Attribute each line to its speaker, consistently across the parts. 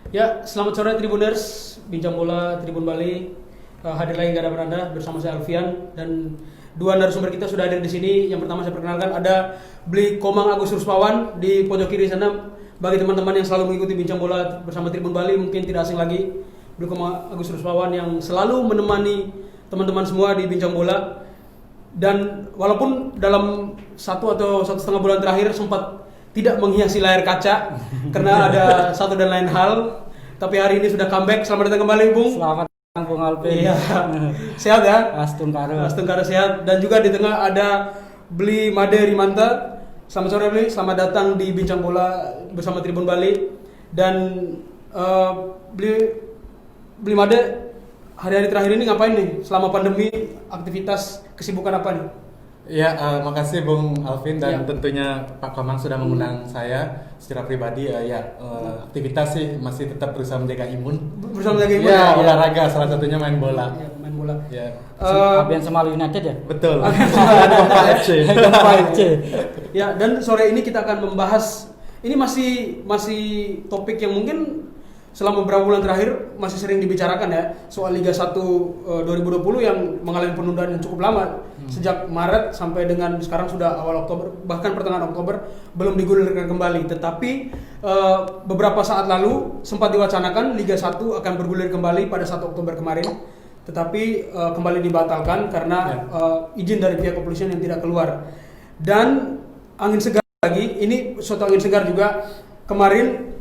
Speaker 1: Ya, selamat sore Tribuners, Bincang Bola Tribun Bali. Hadir lagi gak ada beranda bersama saya Alfian dan dua narasumber kita sudah hadir di sini. Yang pertama saya perkenalkan ada Bli Komang Agus Ruspawan di pojok kiri sana. Bagi teman-teman yang selalu mengikuti Bincang Bola bersama Tribun Bali mungkin tidak asing lagi Bli Komang Agus Ruspawan yang selalu menemani teman-teman semua di Bincang Bola. Dan walaupun dalam 1 atau 1,5 bulan terakhir sempat tidak menghiasi layar kaca karena ada satu dan lain hal, tapi hari ini sudah comeback. Selamat datang kembali, Bung.
Speaker 2: Selamat datang, Bung Alvin.
Speaker 1: Iya. Sehat ya?
Speaker 2: Astungkara
Speaker 1: Sehat. Dan juga di tengah ada Bli Made Rimanta. Selamat sore, Bli. Selamat datang di Bincang Bola bersama Tribun Bali. Dan Bli Made, hari-hari terakhir ini ngapain nih? Selama pandemi, aktivitas, kesibukan apa nih?
Speaker 3: Ya, makasih Bung Alvin dan
Speaker 1: Ya.
Speaker 3: tentunya Pak Komang sudah mengundang saya secara pribadi. Aktivitas sih masih tetap berusaha menjaga imun.
Speaker 1: Bersama menjaga imun
Speaker 3: Ya, olahraga salah satunya main bola.
Speaker 1: Ya, main bola.
Speaker 3: Ya,
Speaker 2: Abian sama United ya?
Speaker 3: betul.
Speaker 1: Gempa
Speaker 3: FC.
Speaker 2: Gempa FC.
Speaker 1: Ya, dan sore ini kita akan membahas, ini masih topik yang mungkin selama beberapa bulan terakhir masih sering dibicarakan ya, soal Liga 1 2020 yang mengalami penundaan yang cukup lama. Sejak Maret sampai dengan sekarang sudah awal Oktober, bahkan pertengahan Oktober belum digulirkan kembali. Tetapi beberapa saat lalu sempat diwacanakan Liga 1 akan bergulir kembali pada 1 Oktober kemarin. Tetapi kembali dibatalkan karena izin dari pihak kepolisian yang tidak keluar. Dan angin segar lagi, ini suatu angin segar juga. Kemarin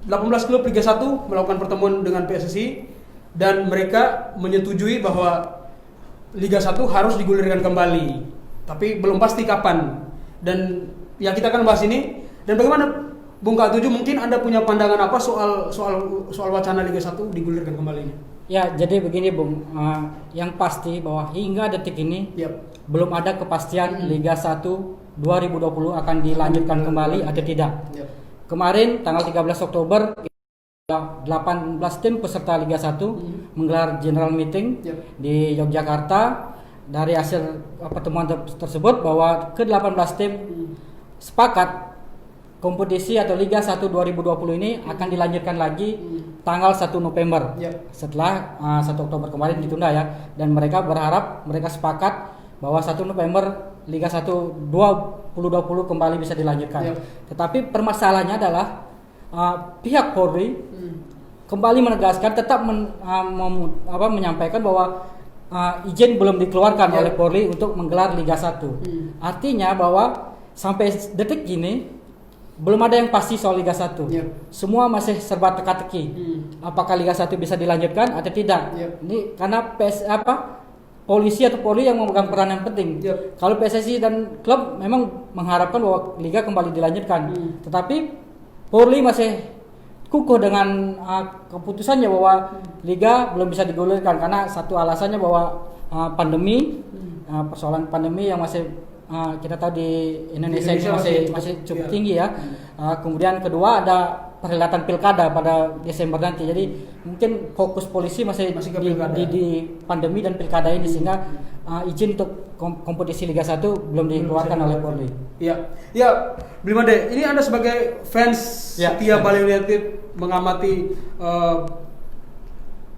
Speaker 1: 18 klub Liga 1 melakukan pertemuan dengan PSSI dan mereka menyetujui bahwa Liga 1 harus digulirkan kembali. Tapi belum pasti kapan. Dan ya kita akan bahas ini. Dan bagaimana Bung K7, mungkin Anda punya pandangan apa soal wacana Liga 1 digulirkan kembali ini?
Speaker 2: Ya, jadi begini Bung, yang pasti bahwa hingga detik ini belum ada kepastian Liga 1 2020 akan dilanjutkan kembali atau tidak. Kemarin tanggal 13 Oktober 18 tim peserta Liga 1 menggelar general meeting di Yogyakarta. Dari hasil pertemuan tersebut bahwa ke-18 tim sepakat kompetisi atau Liga 1 2020 ini akan dilanjutkan lagi tanggal 1 November setelah 1 Oktober kemarin ditunda ya. Dan mereka berharap, mereka sepakat bahwa 1 November Liga 1 2020 kembali bisa dilanjutkan. Tetapi permasalahannya adalah pihak Polri kembali menegaskan, tetap menyampaikan bahwa izin belum dikeluarkan oleh Polri untuk menggelar Liga 1. Artinya bahwa sampai detik ini belum ada yang pasti soal Liga 1. Semua masih serba teka-teki. Apakah Liga 1 bisa dilanjutkan atau tidak? Ini karena polisi atau Polri yang memegang peran yang penting. Kalau PSSI dan klub memang mengharapkan bahwa Liga kembali dilanjutkan. Tetapi Polri masih kukuh dengan keputusannya bahwa Liga belum bisa digulirkan karena satu alasannya bahwa pandemi, persoalan pandemi yang masih kita tahu di Indonesia ini masih cukup tinggi ya. Kemudian kedua ada perhelatan pilkada pada Desember nanti. Jadi mungkin fokus polisi masih di pandemi dan pilkada ini sehingga izin untuk kompetisi Liga 1 belum dikeluarkan oleh Polri.
Speaker 1: Ya, Bli Made, ini Anda sebagai fans setia Bali United mengamati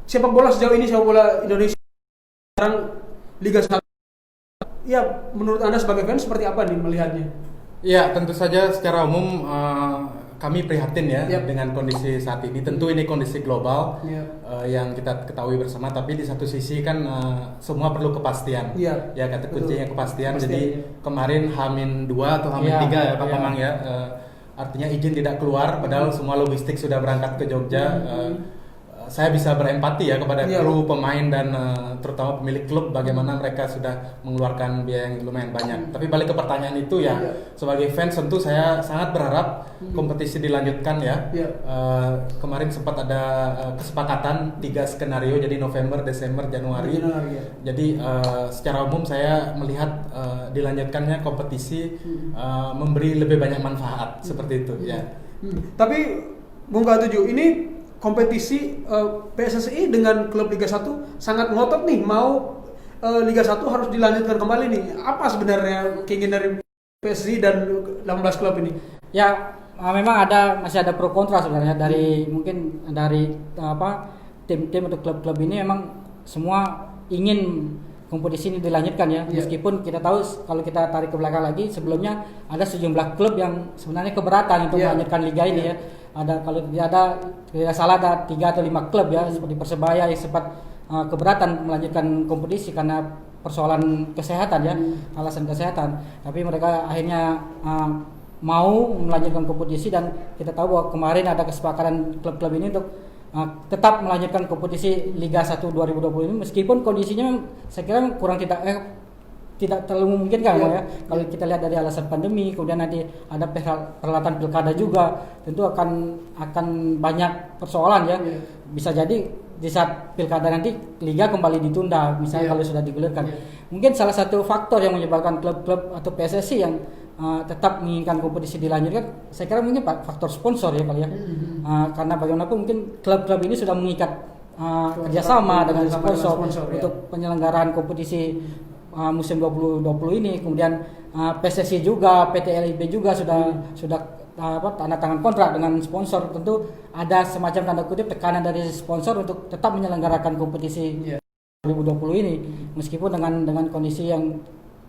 Speaker 1: sepak bola sejauh ini, sepak bola Indonesia sekarang Liga 1. Ya, menurut Anda sebagai fans seperti apa nih melihatnya?
Speaker 3: Ya, tentu saja secara umum kami prihatin ya dengan kondisi saat ini. Tentu ini kondisi global yang kita ketahui bersama. Tapi di satu sisi kan semua perlu kepastian. Ya, kata kuncinya kepastian. Jadi kemarin H-2 atau H-3 ya Pak Komang ya. Artinya izin tidak keluar. Padahal semua logistik sudah berangkat ke Jogja. Saya bisa berempati ya kepada kru, pemain dan terutama pemilik klub bagaimana mereka sudah mengeluarkan biaya yang lumayan banyak. Tapi balik ke pertanyaan itu ya, sebagai fans tentu saya sangat berharap kompetisi dilanjutkan ya. Kemarin sempat ada kesepakatan 3 skenario, jadi November, Desember, Januari. Jadi secara umum saya melihat dilanjutkannya kompetisi memberi lebih banyak manfaat seperti itu ya.
Speaker 1: Tapi Bung K7, ini kompetisi PSSI dengan klub Liga 1 sangat ngotot nih mau Liga 1 harus dilanjutkan kembali nih. Apa sebenarnya keinginan dari PSSI dan 18 klub ini?
Speaker 2: Ya, memang masih ada pro kontra sebenarnya mungkin dari tim-tim atau klub-klub ini memang semua ingin kompetisi ini dilanjutkan ya. Meskipun kita tahu kalau kita tarik ke belakang lagi sebelumnya ada sejumlah klub yang sebenarnya keberatan untuk melanjutkan liga ini ya. Kalau tidak salah ada 3 atau 5 klub ya seperti Persebaya yang sempat keberatan melanjutkan kompetisi karena persoalan kesehatan ya, alasan kesehatan. Tapi mereka akhirnya mau melanjutkan kompetisi dan kita tahu bahwa kemarin ada kesepakatan klub-klub ini untuk tetap melanjutkan kompetisi Liga 1 2020 ini meskipun kondisinya saya kira kurang tidak terlalu memungkinkan ya. Kalau kita lihat dari alasan pandemi, kemudian nanti ada peralatan pilkada juga, tentu akan banyak persoalan ya. Bisa jadi di saat pilkada nanti liga kembali ditunda, misalnya kalau sudah digulirkan. Mungkin salah satu faktor yang menyebabkan klub-klub atau PSSI yang tetap menginginkan kompetisi dilanjutkan, saya kira mungkin faktor sponsor ya kali ya. Karena bagaimanapun mungkin klub-klub ini sudah mengikat kerjasama dengan sponsor untuk penyelenggaraan kompetisi musim 2020 ini. Kemudian PSSI juga, PT LIB juga sudah tanda tangan kontrak dengan sponsor. Tentu ada semacam tanda kutip tekanan dari sponsor untuk tetap menyelenggarakan kompetisi 2020 ini meskipun dengan kondisi yang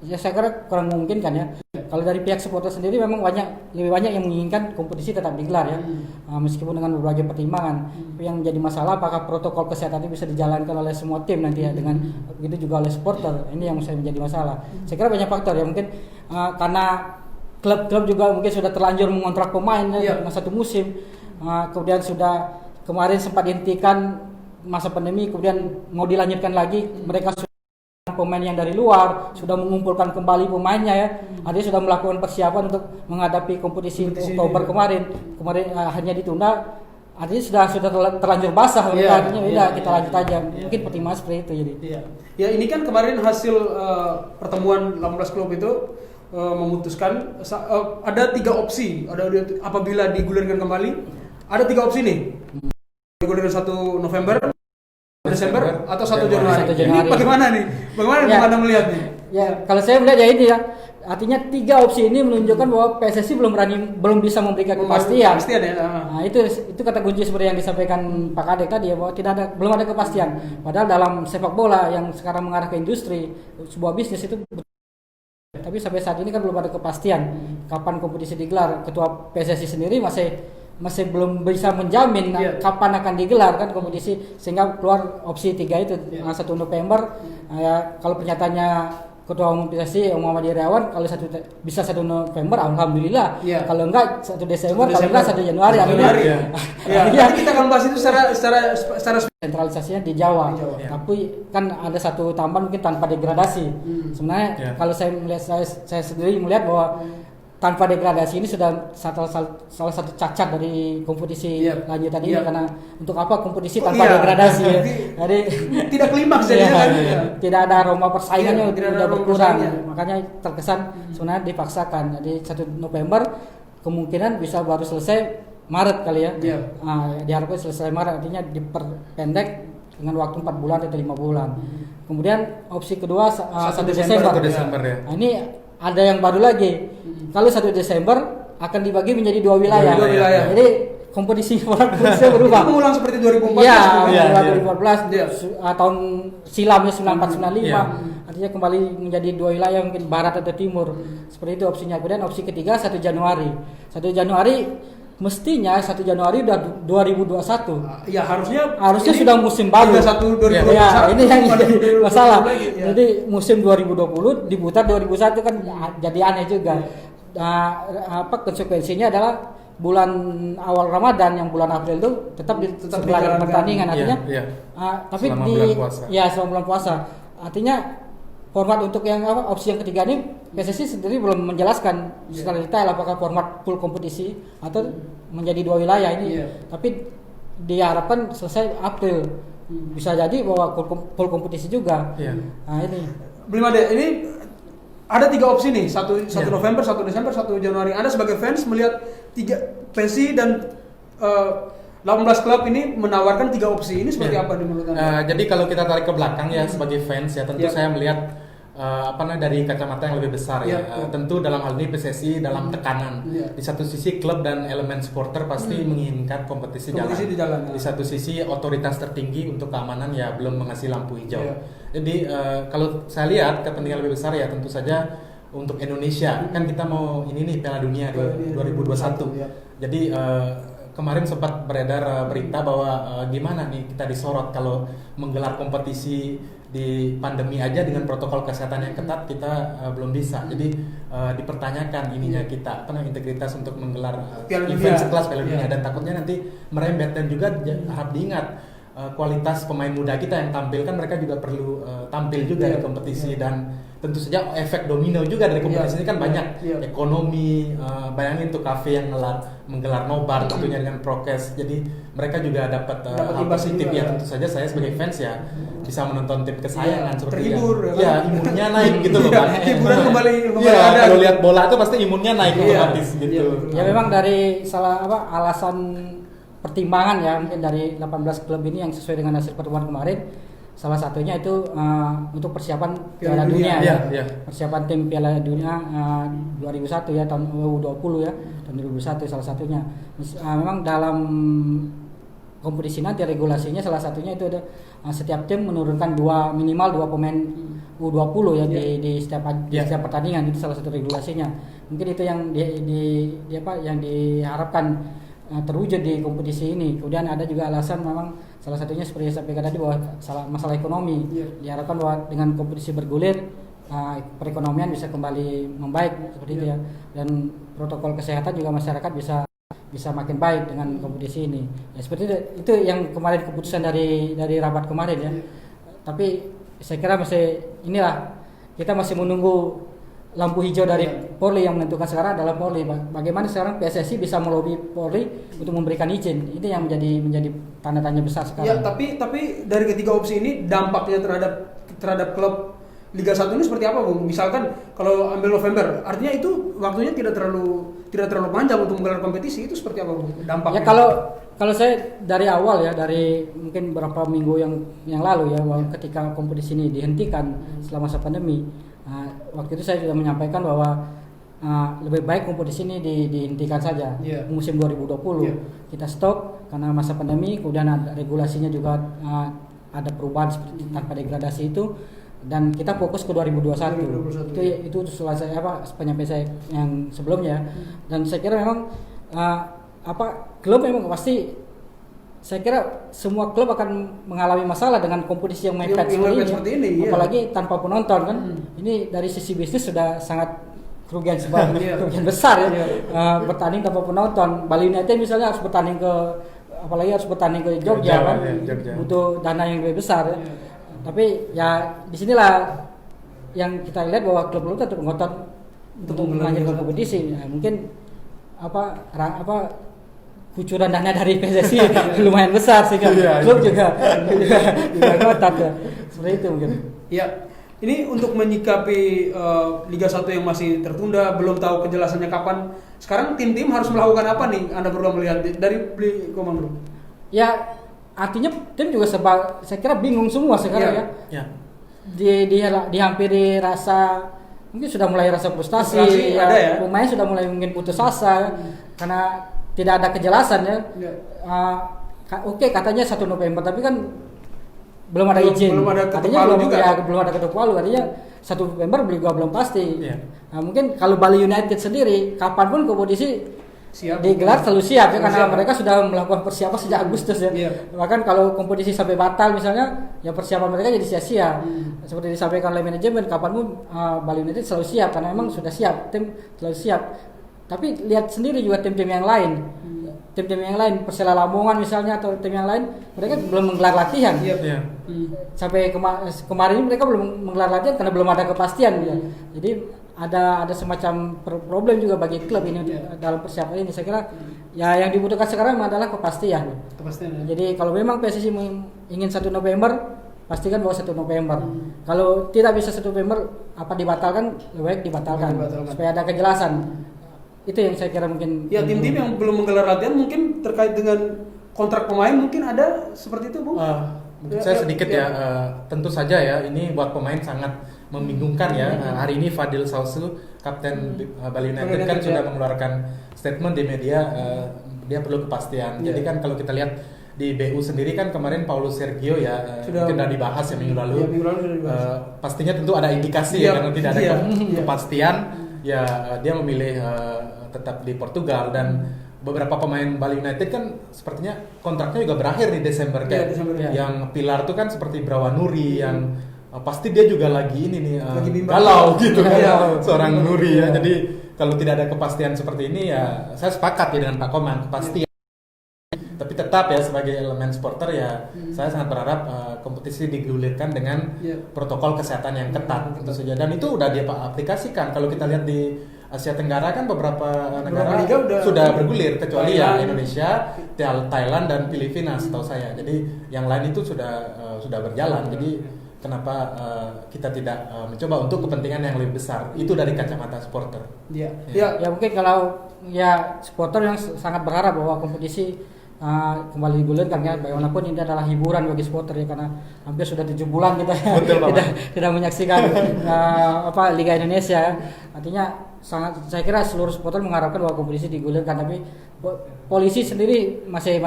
Speaker 2: saya kira kurang memungkinkan ya. Kalau dari pihak supporter sendiri memang lebih banyak yang menginginkan kompetisi tetap digelar ya, meskipun dengan berbagai pertimbangan. Yang menjadi masalah apakah protokol kesehatan itu bisa dijalankan oleh semua tim nanti ya, dengan begitu juga oleh supporter. Ini yang menjadi masalah. Saya kira banyak faktor ya, mungkin karena klub-klub juga mungkin sudah terlanjur mengontrak pemain dengan satu musim, kemudian sudah kemarin sempat dihentikan masa pandemi, kemudian mau dilanjutkan lagi, mereka pemain yang dari luar sudah mengumpulkan kembali pemainnya ya, artinya sudah melakukan persiapan untuk menghadapi kompetisi Oktober kemarin akhirnya ditunda, artinya sudah terlanjur basah, artinya kita lanjut aja. Mungkin pertimbangan seperti itu jadi.
Speaker 1: Ya ini kan kemarin hasil pertemuan 18 klub itu memutuskan ada 3 opsi, apabila digulirkan kembali ada 3 opsi nih, digulirkan 1 November, Desember atau 1 Januari. Ini bagaimana nih? Bagaimana Anda melihat nih?
Speaker 2: Ya, kalau saya melihat ya ini ya, artinya 3 opsi ini menunjukkan bahwa PSSI belum bisa memberikan kepastian. Nah, itu kata kunci seperti yang disampaikan Pak Kadek tadi ya, bahwa belum ada kepastian. Padahal dalam sepak bola yang sekarang mengarah ke industri, sebuah bisnis itu, tapi sampai saat ini kan belum ada kepastian kapan kompetisi digelar. Ketua PSSI sendiri masih belum bisa menjamin kapan akan digelar kan kompetisi, sehingga keluar opsi 3 itu 1 November. Ya, kalau pernyataannya Ketua Umum PSSI Muhammad Irawan, kalau bisa 1 November alhamdulillah. Kalau enggak 1 Desember, kalau enggak 1 Januari.
Speaker 1: Kita akan bahas itu secara
Speaker 2: sentralisasinya di Jawa. Tapi kan ada satu tambahan mungkin tanpa degradasi. Sebenarnya kalau saya sendiri melihat bahwa tanpa degradasi ini sudah salah satu cacat dari kompetisi lanjutan ini, karena untuk apa kompetisi tanpa degradasi ya. Jadi
Speaker 1: tidak klimaks
Speaker 2: tidak ada aroma persaingannya, sudah berkurang. Makanya terkesan sebenarnya dipaksakan. Jadi 1 November kemungkinan bisa baru selesai Maret kali ya. Diharapkan selesai Maret, artinya diperpendek dengan waktu 4 bulan atau 5 bulan. Kemudian opsi kedua 1 Desember. Nah, ini ada yang baru lagi. Kalau 1 Desember akan dibagi menjadi 2 wilayah. Jadi kompetisi berubah.
Speaker 1: Mengulang seperti 2014.
Speaker 2: Iya, 2014 tahun silamnya 9495. Artinya kembali menjadi 2 wilayah, mungkin barat atau timur. Seperti itu opsinya. Kemudian opsi ketiga 1 Januari. 1 Januari mestinya 1 Januari udah 2021.
Speaker 1: Ya harusnya
Speaker 2: sudah musim baru.
Speaker 1: 2021.
Speaker 2: Ya, ini yang jadi masalah. Jadi musim 2020 diputar 2021 kan jadi aneh juga. Konsekuensinya adalah bulan awal Ramadan yang bulan April itu tetap digelar pertandingan, artinya tapi selama bulan puasa. Artinya format untuk yang opsi yang ketiga ini PSSI sendiri belum menjelaskan secara detail apakah format full kompetisi atau menjadi 2 wilayah ini. Tapi diharapkan selesai April. Bisa jadi bahwa full kompetisi juga. Nah, ini
Speaker 1: belum ada. Ini ada 3 opsi nih, 1 November, 1 Desember, 1 Januari. Anda sebagai fans melihat PSSI dan 18 klub ini menawarkan 3 opsi ini seperti apa menurut Anda?
Speaker 3: Jadi kalau kita tarik ke belakang ya sebagai fans ya, tentu saya melihat dari kacamata yang lebih besar tentu dalam hal ini PSSI dalam tekanan di satu sisi klub dan elemen supporter pasti menginginkan kompetisi jalan. Di satu sisi otoritas tertinggi untuk keamanan ya belum mengasih lampu hijau. Jadi kalau saya lihat kepentingan lebih besar ya tentu saja untuk Indonesia kan kita mau ini nih Piala Dunia 2021. Jadi kemarin sempat beredar berita bahwa gimana nih kita disorot kalau menggelar kompetisi di pandemi aja dengan protokol kesehatan yang ketat kita belum bisa. Jadi dipertanyakan ininya kita integritas untuk menggelar event sekelas Piala Dunia dan takutnya nanti merembet. Dan juga harap diingat kualitas pemain muda kita yang tampil kan mereka juga perlu tampil juga di kompetisi dan tentu saja efek domino juga dari kompetisi ini kan banyak ekonomi. Bayangin tuh kafe yang menggelar nobar tentunya dengan prokes, jadi mereka juga dapat hal positif ya. Tentu saja saya sebagai fans ya bisa menonton tim kesayangan seperti
Speaker 1: terhibur,
Speaker 3: imunnya naik gitu loh Pak.
Speaker 1: Hiburan kembali
Speaker 3: ada. Kalau lihat bola tuh pasti imunnya naik otomatis gitu.
Speaker 2: Ya memang dari alasan pertimbangan ya mungkin dari 18 klub ini yang sesuai dengan hasil pertemuan kemarin, salah satunya itu untuk persiapan Piala Dunia persiapan tim Piala Dunia 2001 ya tahun 2020 ya tahun 2021 salah satunya. Memang dalam kompetisi nanti regulasinya salah satunya itu ada setiap tim menurunkan minimal dua pemain U20 ya di setiap pertandingan, itu salah satu regulasinya. Mungkin itu yang yang diharapkan terwujud di kompetisi ini. Kemudian ada juga alasan memang salah satunya seperti yang saya sampaikan tadi bahwa masalah ekonomi. Diharapkan bahwa dengan kompetisi bergulir perekonomian bisa kembali membaik seperti itu ya. Dan protokol kesehatan juga masyarakat bisa makin baik dengan kompetisi ini. Ya, seperti itu yang kemarin keputusan dari rapat kemarin ya. Tapi saya kira kita masih menunggu lampu hijau dari Polri. Yang menentukan sekarang adalah Polri. Bagaimana sekarang PSSI bisa melobi Polri untuk memberikan izin? Itu yang menjadi tanda tanya besar sekarang.
Speaker 1: Ya, tapi dari ketiga opsi ini dampaknya terhadap klub Liga 1 ini seperti apa, Bung? Misalkan kalau ambil November, artinya itu waktunya tidak terlalu panjang untuk menggelar kompetisi, itu seperti apa, Bung? Dampaknya?
Speaker 2: Ya kalau saya dari awal ya, dari mungkin beberapa minggu yang lalu ya, ketika kompetisi ini dihentikan selama masa pandemi, waktu itu saya sudah menyampaikan bahwa lebih baik kompetisi ini dihentikan saja musim 2020. Kita stop karena masa pandemi, kemudian ada regulasinya juga ada perubahan seperti tanpa degradasi itu. Dan kita fokus ke 2021. Itu selesai penyampaian saya yang sebelumnya. Dan saya kira memang klub memang pasti, saya kira semua klub akan mengalami masalah dengan kompetisi yang mepet seperti ini. Apalagi tanpa penonton kan. Ini dari sisi bisnis sudah sangat kerugian besar ya. Bertanding tanpa penonton. Bali United misalnya harus bertanding ke Jogja kan. Butuh dana yang lebih besar ya. Tapi ya disinilah yang kita lihat bahwa klub-klub tetap ngotot untuk melanjutkan kompetisi. Nah, mungkin kucuran dana dari PSSI lumayan besar sehingga klub juga ngotot ya. Seperti itu mungkin.
Speaker 1: Ya, ini untuk menyikapi Liga 1 yang masih tertunda, belum tahu kejelasannya kapan. Sekarang tim-tim harus melakukan apa nih? Anda perlu melihat dari Bli Komando.
Speaker 2: Ya, artinya tim juga saya kira bingung semua sekarang ya. Dihampiri rasa, mungkin sudah mulai rasa frustasi ya. Pemain sudah mulai mungkin putus asa karena tidak ada kejelasan ya. Oke, katanya 1 November tapi kan belum ada izin. Belum ada ketuk palu artinya 1 November juga belum pasti. Nah, mungkin kalau Bali United sendiri kapanpun kompetisi digelar selalu siap ya, karena mereka sudah melakukan persiapan sejak Agustus ya. Bahkan kalau kompetisi sampai batal misalnya, ya persiapan mereka jadi sia-sia. Seperti disampaikan oleh manajemen, kapanpun Bali United selalu siap karena memang sudah siap, tim selalu siap. Tapi lihat sendiri juga tim-tim yang lain. Tim-tim yang lain, Persela Lamongan misalnya atau tim yang lain, mereka belum menggelar latihan. Sampai kemarin mereka belum menggelar latihan karena belum ada kepastian. Jadi ada semacam problem juga bagi klub ini dalam persiapan ini. Saya kira ya yang dibutuhkan sekarang adalah kepastian. Jadi kalau memang PSSI ingin 1 November, pastikan bahwa 1 November. Kalau tidak bisa 1 November, apa dibatalkan? Lebih baik dibatalkan supaya ada kejelasan. Itu yang saya kira mungkin.
Speaker 1: Ya, tim-tim yang belum menggelar latihan mungkin terkait dengan kontrak pemain mungkin ada seperti itu, Bu.
Speaker 3: Mungkin saya sedikit ya, tentu saja ya ini buat pemain sangat membingungkan ya. Hari ini Fadil Sausu, kapten Bali United kan sudah mengeluarkan statement di media, dia perlu kepastian. Jadi kan kalau kita lihat di BU sendiri kan kemarin Paulo Sergio ya sudah dibahas ya minggu lalu. Pastinya tentu ada indikasi ya karena tidak ada kepastian ya dia memilih tetap di Portugal dan beberapa pemain Bali United kan sepertinya kontraknya juga berakhir di Desember kayak yang pilar tuh kan seperti Brawanuri yang pasti dia juga lagi ini nih galau gitu kan seorang Nuri ya. Jadi kalau tidak ada kepastian seperti ini ya saya sepakat ya dengan Pak Komang kepastian. Tapi tetap ya sebagai elemen supporter ya saya sangat berharap kompetisi digulirkan dengan protokol kesehatan yang ketat tentu saja dan itu udah dia aplikasikan. Kalau kita lihat di Asia Tenggara kan beberapa negara sudah bergulir kecuali ya Indonesia, Thailand dan Filipina setahu saya. Jadi yang lain itu sudah berjalan. Jadi kenapa kita tidak mencoba untuk kepentingan yang lebih besar? Itu dari kacamata supporter.
Speaker 2: Ya mungkin kalau ya supporter yang sangat berharap bahwa kompetisi kembali digulirkan ya, bagaimanapun ini adalah hiburan bagi supporter ya karena hampir sudah 7 bulan kita tidak menyaksikan Liga Indonesia. Artinya saya kira seluruh supporter mengharapkan bahwa kompetisi digulirkan, tapi polisi sendiri masih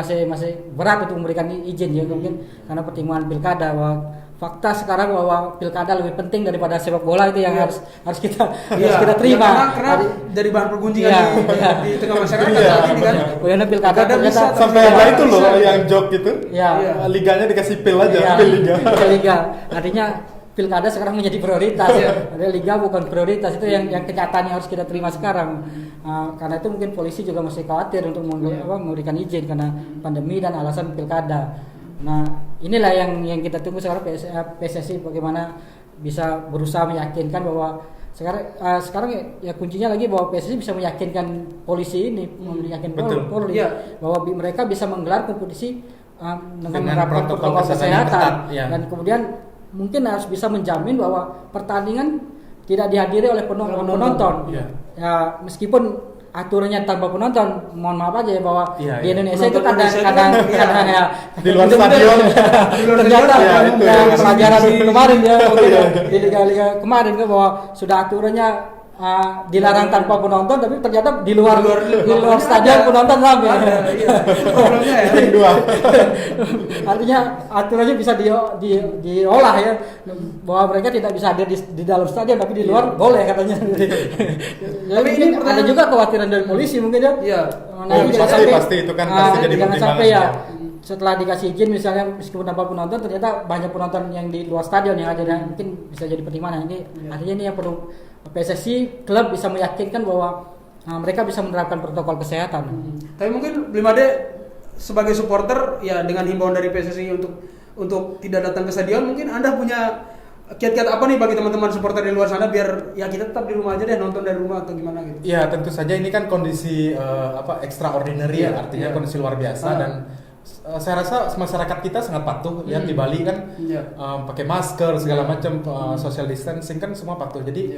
Speaker 2: berat untuk memberikan izin ya mungkin karena pertimbangan pilkada. Bahwa fakta sekarang bahwa pilkada lebih penting daripada sepak bola itu yang harus kita terima.
Speaker 1: Karena dari bahan pergunjingan di tengah masyarakat ini kan.
Speaker 2: Karena pilkada
Speaker 3: bisa sampai ada itu loh yang joke gitu. Liganya dikasih pil aja,
Speaker 2: liga. Artinya pilkada sekarang menjadi prioritas. Ada liga bukan prioritas, itu yang kenyataan yang harus kita terima sekarang. Karena itu mungkin polisi juga masih khawatir untuk memberikan izin karena pandemi dan alasan pilkada. Nah, inilah yang kita tunggu sekarang PSSI bagaimana bisa berusaha meyakinkan bahwa sekarang ya kuncinya lagi bahwa PSSI bisa meyakinkan polisi ini, meyakinkan Polri bahwa mereka bisa menggelar kompetisi dengan menerapkan protokol kesehatan dan kemudian mungkin harus bisa menjamin bahwa pertandingan tidak dihadiri oleh penonton. Ya, meskipun aturannya tanpa penonton, mohon maaf aja ya bahwa di Indonesia itu kadang ya
Speaker 3: di luar stadion
Speaker 2: ternyata pelajaran kemarin ya di liga kemarin kan bahwa sudah aturannya dilarang tanpa penonton, tapi ternyata di luar stadion penonton ramai. Artinya aturannya bisa diolah ya bahwa mereka tidak bisa hadir di dalam stadion, tapi di luar boleh katanya. Tapi ini ada juga kekhawatiran dari polisi mungkin ya.
Speaker 3: Pasti itu kan pasti jadi
Speaker 2: jangan sampai ya setelah dikasih izin misalnya meskipun tanpa penonton ternyata banyak penonton yang di luar stadion yang ada dan mungkin bisa jadi pertimbangan. Ini artinya ini yang perlu PSSI klub bisa meyakinkan bahwa mereka bisa menerapkan protokol kesehatan.
Speaker 1: Tapi mungkin 5D sebagai supporter ya dengan himbauan dari PSSI untuk tidak datang ke stadion, mungkin Anda punya kiat-kiat apa nih bagi teman-teman supporter di luar sana biar ya kita tetap di rumah aja deh, nonton dari rumah atau gimana gitu?
Speaker 3: Ya tentu saja ini kan kondisi extraordinary ya, artinya kondisi luar biasa dan saya rasa masyarakat kita sangat patuh. Lihat di Bali kan pakai masker segala macam, social distancing kan semua patuh. Jadi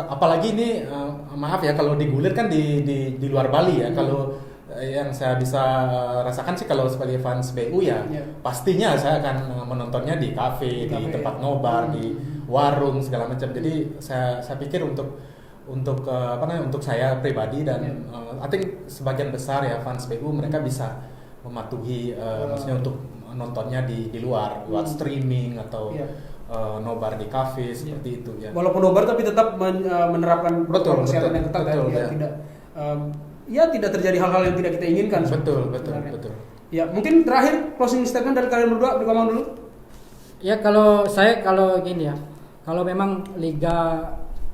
Speaker 3: apalagi ini maaf ya kalau digulir kan di luar Bali ya. Kalau yang saya bisa rasakan sih kalau sebagai fans BU ya pastinya saya akan menontonnya di kafe, di tempat nobar, di warung segala macam. Jadi saya pikir untuk saya pribadi dan I think sebagian besar ya fans BU mereka bisa mematuhi maksudnya untuk nontonnya di luar streaming atau nobar di kafe seperti itu ya.
Speaker 1: Walaupun nobar tapi tetap menerapkan protokol kesehatan yang ketat tidak terjadi hal-hal yang tidak kita inginkan.
Speaker 3: Betul.
Speaker 1: Ya, mungkin terakhir closing statement dari kalian berdua, Komang dulu.
Speaker 2: Ya kalau gini ya. Kalau memang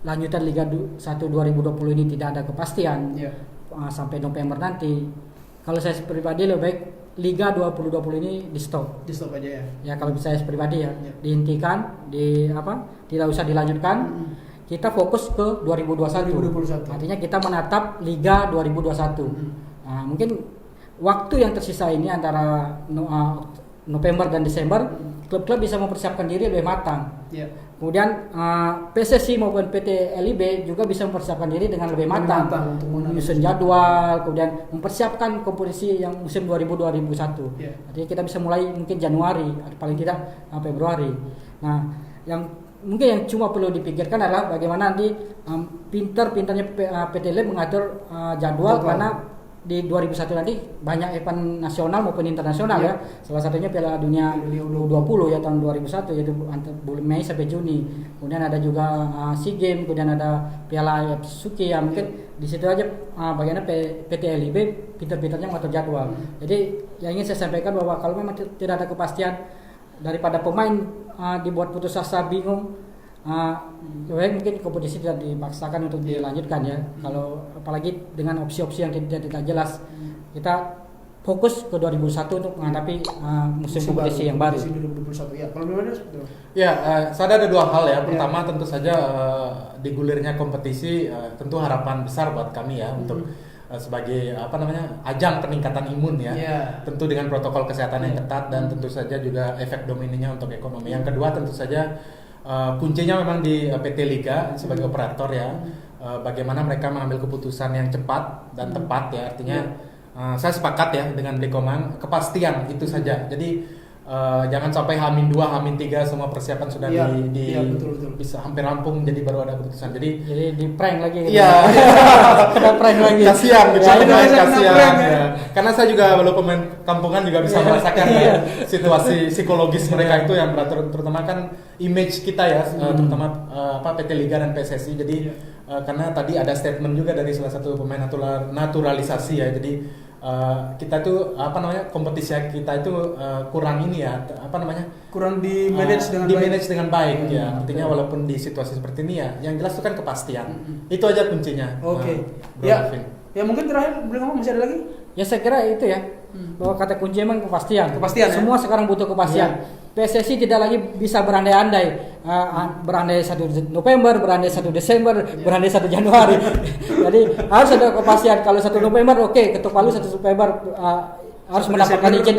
Speaker 2: lanjutan Liga 1 2020 ini tidak ada kepastian sampai November nanti. Kalau saya pribadi lebih baik Liga 2020 ini di stop
Speaker 1: aja ya.
Speaker 2: Ya kalau saya pribadi ya dihentikan, tidak usah dilanjutkan. Kita fokus ke 2021. Artinya kita menatap Liga 2021. Nah, mungkin waktu yang tersisa ini antara November dan Desember, klub-klub bisa mempersiapkan diri lebih matang. Kemudian PSSI maupun PT LIB juga bisa mempersiapkan diri dengan lebih matang untuk menyusun jadwal, kemudian mempersiapkan kompetisi yang musim 2000-2001. Jadi kita bisa mulai mungkin Januari, paling tidak Februari. Nah, yang mungkin yang cuma perlu dipikirkan adalah bagaimana nanti pintar-pintarnya PT LIB mengatur jadwal karena di 2001 nanti banyak event nasional maupun internasional ya. Salah satunya Piala Dunia U20 ya tahun 2001 yaitu bulan Mei sampai Juni. Kemudian ada juga SEA Games, kemudian ada Piala Suki ya mungkin di situ aja bagaimana PT LIB pintar-pintarnya mengatur jadwal. Jadi yang ingin saya sampaikan bahwa kalau memang tidak ada kepastian daripada pemain dibuat putus asa bingung, mungkin kompetisi tidak dipaksakan untuk dilanjutkan ya. Kalau apalagi dengan opsi-opsi yang tidak jelas, kita fokus ke 2001 untuk menghadapi musim kompetisi yang baru.
Speaker 1: 2021 ya. Kalau gimana seperti itu?
Speaker 3: Ya, saya ada dua hal ya. Pertama tentu saja digulirnya kompetisi tentu harapan besar buat kami ya untuk sebagai ajang peningkatan imun ya. Tentu dengan protokol kesehatan yang ketat dan tentu saja juga efek dominonya untuk ekonomi. Yang kedua tentu saja kuncinya memang di PT Liga sebagai operator ya. Bagaimana mereka mengambil keputusan yang cepat dan tepat ya. Artinya saya sepakat ya dengan Dekoman, kepastian itu saja. Jadi jangan sampai H-2, H-3 semua persiapan sudah betul. Bisa hampir rampung jadi baru ada keputusan. Jadi
Speaker 2: di prank lagi.
Speaker 3: Iya.
Speaker 2: Kena prank lagi.
Speaker 3: Kasihan gitu.
Speaker 2: Kasihan.
Speaker 3: Ya. Karena saya juga kalau pemain kampungan juga bisa merasakan ya, situasi psikologis mereka itu yang berat, terutama kan image kita ya, terutama PT Liga dan PSSI. Jadi karena tadi ada statement juga dari salah satu pemain naturalisasi ya. Jadi kita tuh kompetisi kita itu kurang ini ya
Speaker 1: kurang di manage dengan baik
Speaker 3: ya. Artinya walaupun di situasi seperti ini ya yang jelas itu kan kepastian. Itu aja kuncinya.
Speaker 1: Ya mungkin terakhir boleh ngomong, masih ada lagi?
Speaker 2: Ya saya kira itu ya, bahwa kata kunci memang kepastian. Semua sekarang butuh kepastian. PSSI tidak lagi bisa berandai-andai, berandai 1 November, berandai 1 Desember, berandai 1 Januari. Jadi harus ada kepastian. Kalau 1 November ketuk palu 1 November harus mendapatkan izin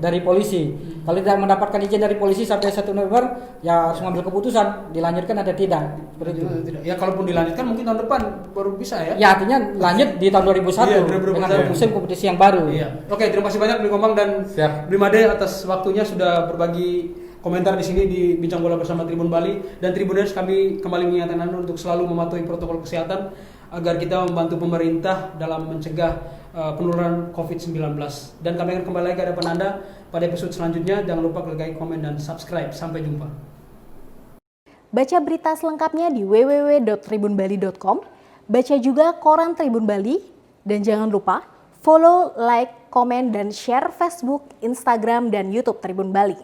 Speaker 2: dari polisi. Kalau tidak mendapatkan izin dari polisi sampai 1 November, ya harus mengambil keputusan dilanjutkan atau tidak. Seperti itu.
Speaker 1: Ya kalaupun dilanjutkan mungkin tahun depan baru bisa ya.
Speaker 2: Ya artinya lanjut di tahun 2001 dengan musim kompetisi yang baru.
Speaker 1: Oke, terima kasih banyak Bli Komang dan Blimade atas waktunya sudah berbagi komentar di sini di Bincang Bola bersama Tribun Bali. Dan Tribuners, kami kembali mengingatkan Anda untuk selalu mematuhi protokol kesehatan agar kita membantu pemerintah dalam mencegah penularan COVID-19. Dan kami akan kembali lagi ke hadapan Anda pada episode selanjutnya. Jangan lupa klik like, komen, dan subscribe. Sampai jumpa.
Speaker 4: Baca berita selengkapnya di www.tribunbali.com. Baca juga koran Tribun Bali. Dan jangan lupa follow, like, komen, dan share Facebook, Instagram, dan YouTube Tribun Bali.